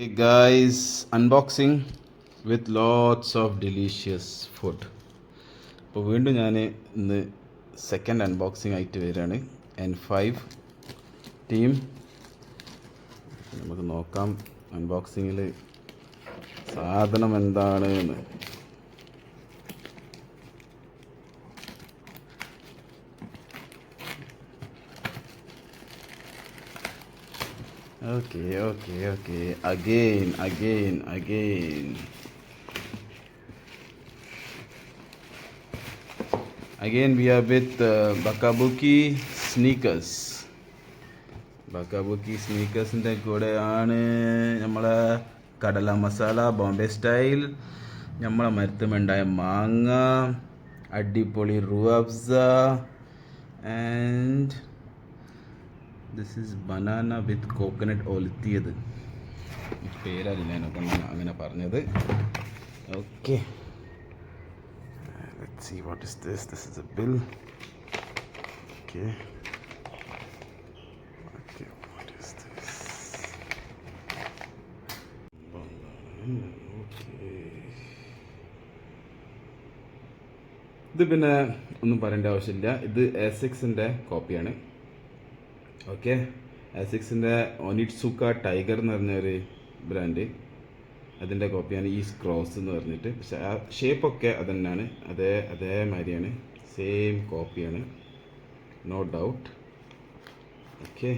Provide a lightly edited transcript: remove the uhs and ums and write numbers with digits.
Hey guys, unboxing with lots of delicious food. അപ്പോൾ വീണ്ടും ഞാൻ ഇന്ന് സെക്കൻഡ് അൺബോക്സിംഗ് ആയിട്ട് വരികയാണ്. N5 team. നമുക്ക് നോക്കാം അൺബോക്സിങ്ങിൽ സാധനം എന്താണ് എന്ന്. Okay. Again. Again, we are with Bucci sneakers. Bucci sneakersന്റെ കൂടെയാണ് നമ്മളെ കടല മസാല ബോംബെ സ്റ്റൈൽ, നമ്മളെ മരത്തുമുണ്ടായ മാങ്ങ, അടിപൊളി റുഅബ്സ, and this is banana with coconut ഒലുത്തിയത്. പേരറിയില്ല എന്നെക്കൊണ്ടാണ് അങ്ങനെ പറഞ്ഞത്. Okay, let's see what is this. This is a bill. Okay, what is this? ഇത് പിന്നെ ഒന്നും പറയേണ്ട ആവശ്യമില്ല. ഇത് എസിക്സിൻ്റെ കോപ്പിയാണ്. ഓക്കെ, എസിക്സിൻ്റെ ഒനിറ്റ്സുക്ക ടൈഗർ എന്ന് പറഞ്ഞൊരു ബ്രാൻഡ്, അതിൻ്റെ കോപ്പിയാണ് ഈ ക്രോസ് എന്ന് പറഞ്ഞിട്ട്. പക്ഷെ ആ ഷേപ്പൊക്കെ അത് തന്നെയാണ്, അതേമാതിരിയാണ്, സെയിം കോപ്പിയാണ്, നോ ഡൗട്ട്. ഓക്കെ.